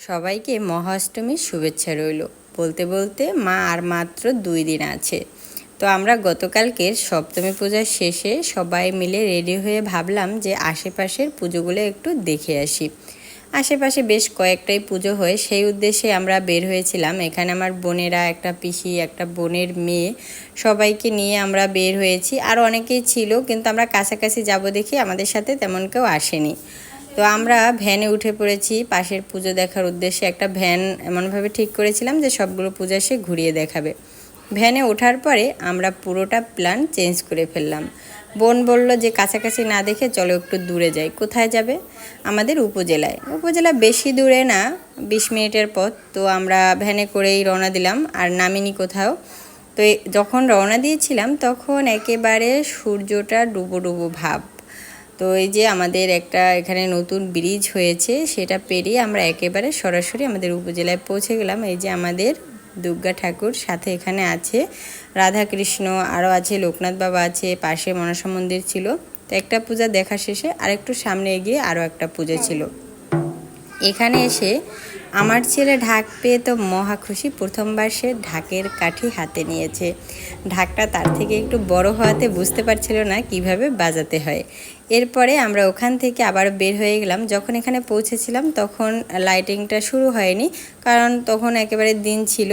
সবাইকে মহাষ্টমীর শুভেচ্ছা রইল। বলতে বলতে মা আর মাত্র 2 দিন আছে। তো আমরা গতকালকের সপ্তমী পূজার শেষে সবাই মিলে রেডি হয়ে ভাবলাম যে আশেপাশের পুজোগুলো একটু দেখে আসি। আশেপাশে বেশ কয়েকটাই পুজো হয়, সেই উদ্দেশ্যে আমরা বের হয়েছিলাম। এখানে আমার বোনেরা, একটা পিসি, একটা বোনের মেয়ে, সবাইকে নিয়ে আমরা বের হয়েছি। আর অনেকেই ছিল, কিন্তু আমরা কাছাকাছি যাব দেখি আমাদের সাথে তেমন কেউ আসেনি। তো আমরা ভ্যানে উঠে পড়েছি পাশের পুজো দেখার উদ্দেশ্যে। একটা ভ্যান এমনভাবে ঠিক করেছিলাম যে সবগুলো পূজা সে ঘুরিয়ে দেখাবে। ভ্যানে ওঠার পরে আমরা পুরোটা প্ল্যান চেঞ্জ করে ফেললাম। বোন বলল যে কাছাকাছি না দেখে চলো একটু দূরে যাই। কোথায় যাবে? আমাদের উপজেলায়। উপজেলা বেশি দূরে না, 20 মিনিটের পথ। তো আমরা ভ্যানে করেই রওনা দিলাম, আর নামিনি কোথাও। তো যখন রওনা দিয়েছিলাম তখন একেবারে সূর্যটা ডুবো ডুবো ভাব। তো এই যে আমাদের একটা এখানে নতুন ব্রিজ হয়েছে, সেটা পেরিয়ে আমরা একেবারে সরাসরি আমাদের উপজেলায় পৌঁছে গেলাম। এই যে আমাদের দুর্গা ঠাকুর, সাথে এখানে আছে রাধাকৃষ্ণ, আরও আছে লোকনাথ বাবা আছে, পাশে মনসা মন্দির ছিল। তো একটা পূজা দেখা শেষে আরেকটু সামনে এগিয়ে আরও একটা পূজা ছিল। এখানে এসে আমার ছেলে ঢাক পেয়ে তো মহা খুশি। প্রথমবার সে ঢাকের কাঠি হাতে নিয়েছে। ঢাকটা তার থেকে একটু বড় হওয়াতে বুঝতে পারছিল না কিভাবে বাজাতে হয়। এরপরে আমরা ওখান থেকে আবার বের হয়ে গেলাম। যখন এখানে পৌঁছেছিলাম তখন লাইটিংটা শুরু হয়নি, কারণ তখন একেবারে দিন ছিল।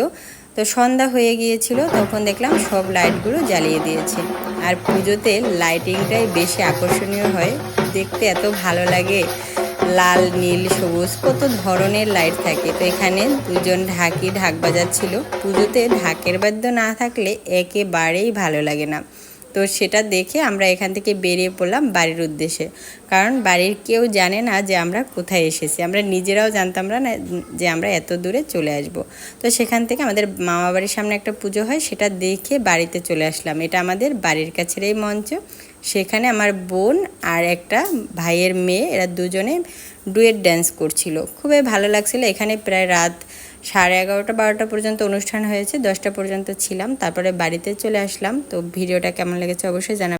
তো সন্ধ্যা হয়ে গিয়েছিল, তখন দেখলাম সব লাইটগুলো জ্বালিয়ে দিয়েছে। আর পুজোতে লাইটিংটাই বেশি আকর্ষণীয় হয়, দেখতে এত ভালো লাগে। লাল, নীল, সবুজ কত ধরনের লাইট থাকে। তো এখানে দুজন ঢাক বাজাচ্ছিল। পুজোতে ঢাকের বাদ্য না থাকলে একেবারেই ভালো লাগে না। তো সেটা দেখে আমরা এখান থেকে বেরিয়ে পড়লাম বাড়ির উদ্দেশ্যে, কারণ বাড়ির কেউ জানে না যে আমরা কোথায় এসেছি। আমরা নিজেরাও জানতাম না যে আমরা এত দূরে চলে আসব। তো সেখান থেকে আমাদের মামা বাড়ির সামনে একটা পুজো হয়, সেটা দেখে বাড়িতে চলে আসলাম। এটা আমাদের বাড়ির কাছেরই মঞ্চ। সেখানে আমার বোন আর একটা ভাইয়ের মেয়ে, এরা দুজনে ডুয়েট ড্যান্স করছিল, খুবই ভালো লাগছিল। এখানে প্রায় রাত 11:30-12টা পর্যন্ত অনুষ্ঠান হয়েছে, 10টা পর্যন্ত ছিলাম, তারপরে বাড়িতে চলে আসলাম। তো ভিডিওটা কেমন লেগেছে অবশ্যই জানাবেন।